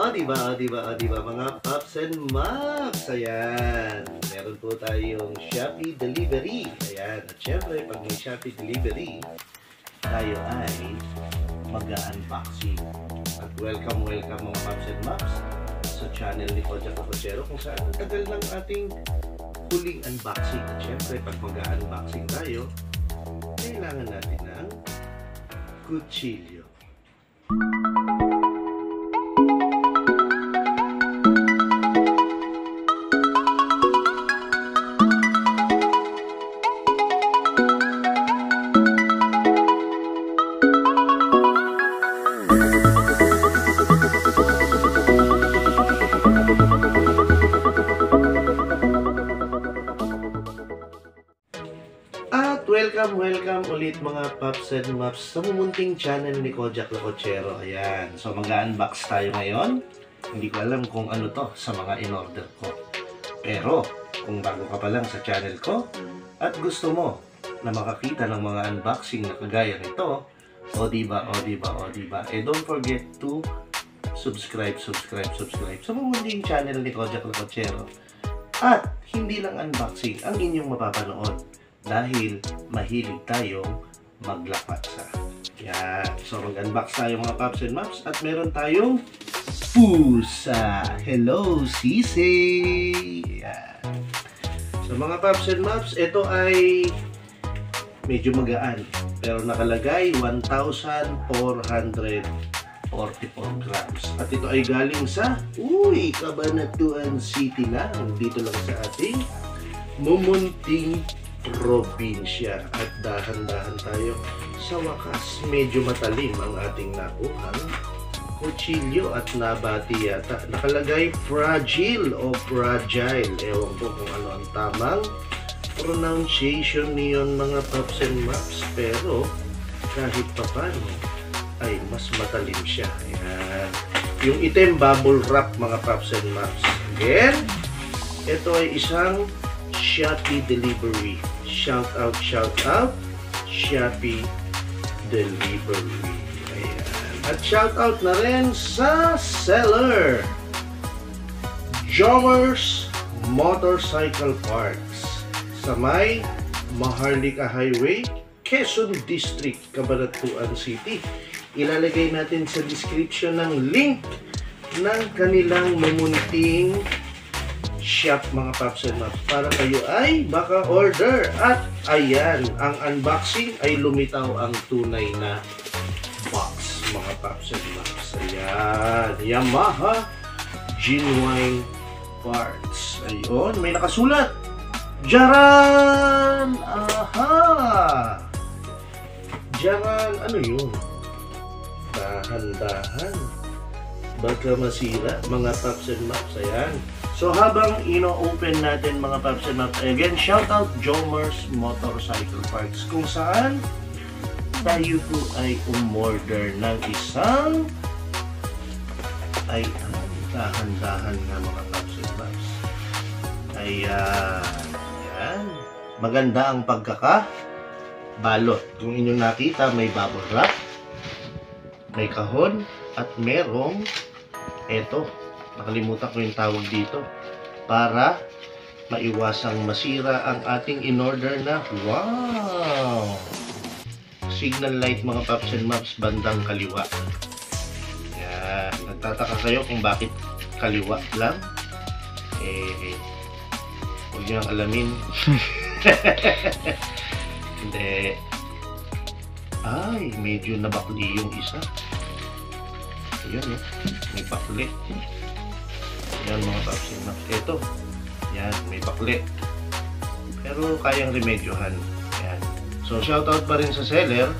O, diba, mga Pops and Mops. Ayan. Meron po tayong Shopee Delivery. Ayan. At syempre, pag may Shopee Delivery, tayo ay mag-unboxing. At welcome mga Pops and Mops sa channel ni Kojak Lakotsero, kung saan ang tagal ng ating huling unboxing. At syempre, pag mag-unboxing tayo, kailangan natin ng kutsilyo. Welcome ulit mga Pops and Mops sa mumunting channel ni Kojak Lakotsero. Ayan, so mag-unbox tayo ngayon. Hindi ko alam kung ano to sa mga in-order ko. Pero, kung bago ka pa lang sa channel ko at gusto mo na makakita ng mga unboxing na kagaya nito, o diba, don't forget to subscribe sa mumunting channel ni Kojak Lakotsero. At hindi lang unboxing ang inyong mapapanood, dahil mahilig tayong maglapatsa. Yan. So, mag-unbox tayo mga Pops and Mops. At meron tayong pusa. Hello, Sisi! Yan. So, mga Pops and Mops, ito ay medyo magaan. Pero nakalagay 1,444 grams. At ito ay galing sa Cabanatuan City lang. Dito lang sa ating mumunting probinsya. At dahan-dahan tayo. Sa wakas, medyo matalim ang ating nakuhang kutsilyo at nabati yata. Nakalagay fragile o fragile. Ewan ko kung ano ang tamang pronunciation niyon mga Pops and Mops. Pero kahit papano ay mas matalim siya. Ayan. Yung itim bubble wrap mga Pops and Mops. Again, ito ay isang Shopee Delivery. Shout out, Shopee Delivery. Ayan. At shout out na rin sa seller, Jomers Motorcycle Parts, sa may Maharlika Highway, Quezon District, Cabanatuan City. Ilalagay natin sa description ng link ng kanilang mamunting shop mga Pops and Mops para kayo ay baka order. At ayan, ang unboxing ay lumitaw ang tunay na box mga Pops and Mops. Ayan, Yamaha genuine parts. Ayun, may nakasulat, Jaran! Aha! Jaran, ano yun? Dahan-dahan, baka masira mga Pops and Mops. Ayan. So, habang ino-open natin mga Pops and Mops, again, shout out Jomers Motorcycle Parts, kung saan tayo po ay umorder ng isang ay dahan-dahan nga mga Pops and Mops. Ayan. Maganda ang pagkakabalot. Kung inyong nakita, may bubble wrap, may kahon, at merong eto, nakalimutan ko yung tawag dito, para maiwasang masira ang ating in-order na signal light mga Pops and Mops, bandang kaliwa. Yan. Nagtataka kayo kung bakit kaliwa lang? Huwag nyo ang alamin. Hindi. Ay, medyo nabakli yung isa. Ayan, may bakli. Yan mga Pops and Mops. Ito, yan, may bakli. Pero kayang remedyohan. Yan. So, shoutout pa rin sa seller.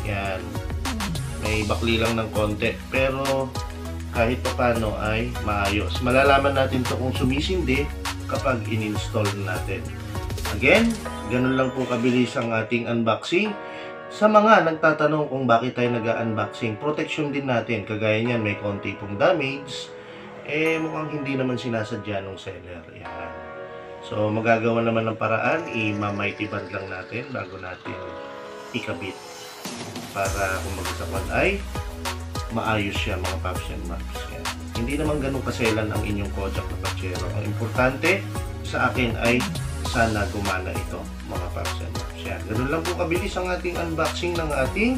Yan. May bakli lang ng konti. Pero, kahit pa paano ay maayos. Malalaman natin to kung sumisindi kapag in-install natin. Again, ganun lang po kabilis ang ating unboxing. Sa mga nagtatanong kung bakit tayo nag-unboxing, protection din natin. Kagaya niyan, may konti pong damage. Mukhang hindi naman sinasadya ng seller. Yan. So, magagawa naman ng paraan, i-mighty band lang natin bago natin ikabit. Para kung magsasapan ay maayos siya mga Pops and Mops. Yan. Hindi hindi naman ganun kaselan ang inyong Kojak na Pachero. Ang importante sa akin ay sana gumana ito, mga paps and maps. Yan. Ganun lang po kabilis ang ating unboxing ng ating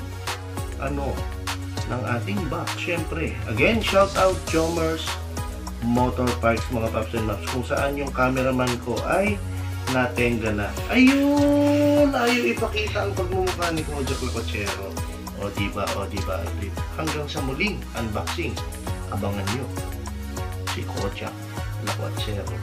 ng ating box. Syempre, again, shout out Jomers Motor Parks, mga paps and maps, kung saan yung cameraman ko ay natenga na. Ayun! Ayaw ipakita ang pagmumukha ni Kojak Lacochero. O diba, hanggang sa muling unboxing, abangan nyo si Kojak Lacochero.